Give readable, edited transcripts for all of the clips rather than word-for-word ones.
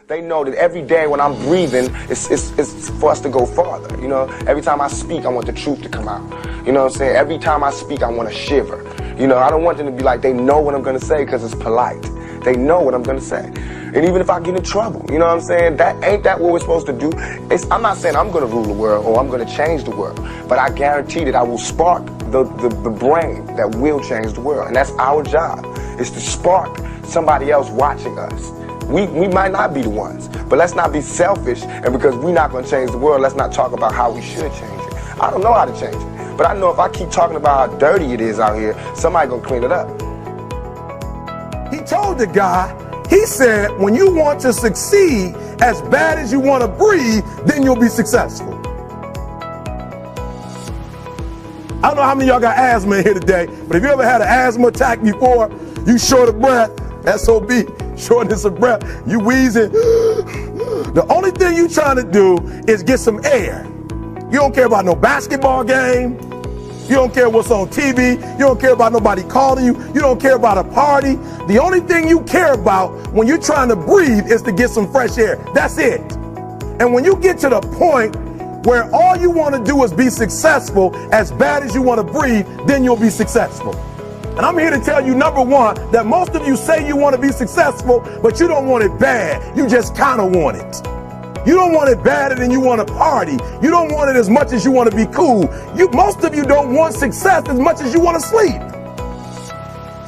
They know that every day when I'm breathing, it's for us to go farther. You know, every time I speak, I want the truth to come out. You know what I'm saying? Every time I speak, I want to shiver. You know, I don't want them to be like, they know what I'm going to say because it's polite. They know what I'm going to say. And even if I get in trouble, you know what I'm saying? Ain't that what we're supposed to do? I'm not saying I'm going to rule the world or I'm going to change the world, but I guarantee that I will spark the brain that will change the world. And that's our job, is to spark somebody else watching us. We might not be the ones, but let's not be selfish, and because we're not going to change the world, let's not talk about how we should change it. I don't know how to change it, but I know if I keep talking about how dirty it is out here, somebody going to clean it up. He told the guy, he said, when you want to succeed as bad as you want to breathe, then you'll be successful. I don't know how many of y'all got asthma in here today, but if you ever had an asthma attack before, you short of breath, SOB, shortness of breath, you wheezing. The only thing you trying to do is get some air. You don't care about no basketball game. You don't care what's on TV. You don't care about nobody calling you. You don't care about a party. The only thing you care about when you're trying to breathe is to get some fresh air. That's it. And when you get to the point where all you want to do is be successful as bad as you want to breathe, then you'll be successful. And I'm here to tell you, number one, that most of you say you want to be successful, but you don't want it bad. You just kind of want it. You don't want it badder than you want to party. You don't want it as much as you want to be cool. Most of you don't want success as much as you want to sleep.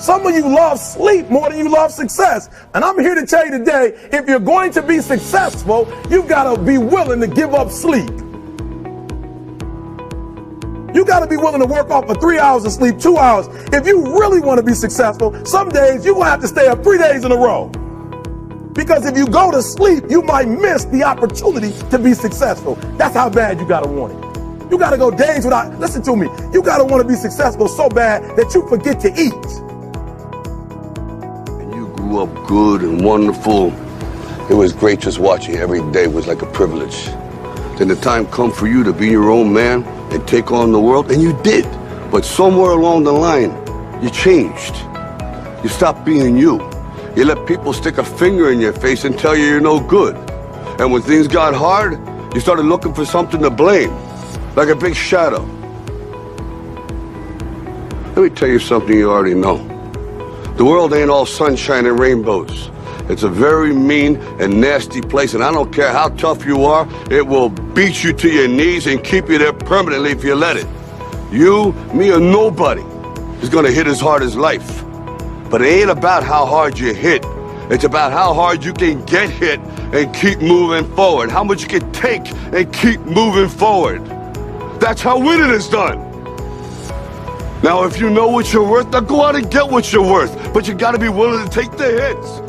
Some of you love sleep more than you love success. And I'm here to tell you today, if you're going to be successful, you've got to be willing to give up sleep. You got to be willing to work off for 3 hours of sleep, 2 hours. If you really want to be successful, some days you're going to have to stay up 3 days in a row. Because if you go to sleep, you might miss the opportunity to be successful. That's how bad you got to want it. You got to go days without, listen to me, you got to want to be successful so bad that you forget to eat. And you grew up good and wonderful. It was great just watching every day was like a privilege. Then the time come for you to be your own man and take on the world, and you did. But somewhere along the line, you changed. You stopped being you. You let people stick a finger in your face and tell you you're no good. And when things got hard, you started looking for something to blame, like a big shadow. Let me tell you something you already know. The world ain't all sunshine and rainbows. It's a very mean and nasty place, and I don't care how tough you are, it will beat you to your knees and keep you there permanently if you let it. You, me, or nobody is gonna hit as hard as life. But it ain't about how hard you hit. It's about how hard you can get hit and keep moving forward. How much you can take and keep moving forward. That's how winning is done. Now, if you know what you're worth, now go out and get what you're worth. But you gotta be willing to take the hits.